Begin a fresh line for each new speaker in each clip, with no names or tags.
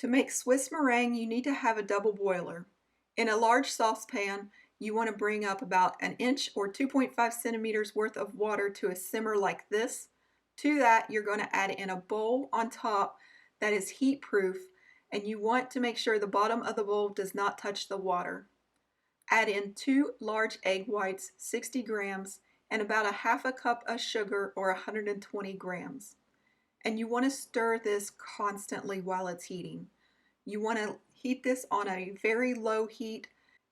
To make Swiss meringue, you need to have a double boiler. In a large saucepan, you want to bring up about an inch or 2.5 centimeters worth of water to a simmer like this. To that, you're going to add in a bowl on top that is heat proof, and you want to make sure the bottom of the bowl does not touch the water. Add in 2 large egg whites, 60 grams, and about a half a cup of sugar or 120 grams. And you want to stir this constantly while it's heating. You want to heat this on a very low heat,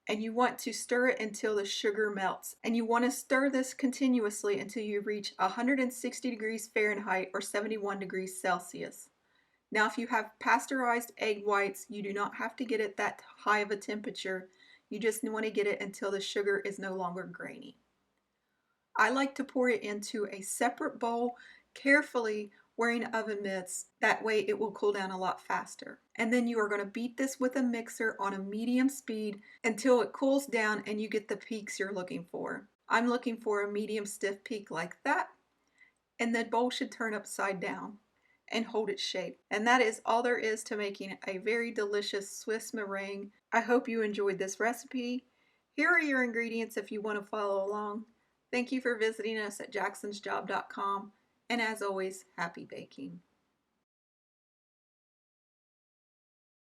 and you want to stir it until the sugar melts. And you want to stir this continuously until you reach 160 degrees Fahrenheit or 71 degrees Celsius. Now, if you have pasteurized egg whites, you do not have to get it that high of a temperature. You just want to get it until the sugar is no longer grainy. I like to pour it into a separate bowl, carefully wearing oven mitts. That way it will cool down a lot faster. And then you are going to beat this with a mixer on a medium speed until it cools down and you get the peaks you're looking for. I'm looking for a medium stiff peak like that. And the bowl should turn upside down and hold its shape. And that is all there is to making a very delicious Swiss meringue. I hope you enjoyed this recipe. Here are your ingredients if you want to follow along. Thank you for visiting us at jacksonsjob.com, and as always, happy baking.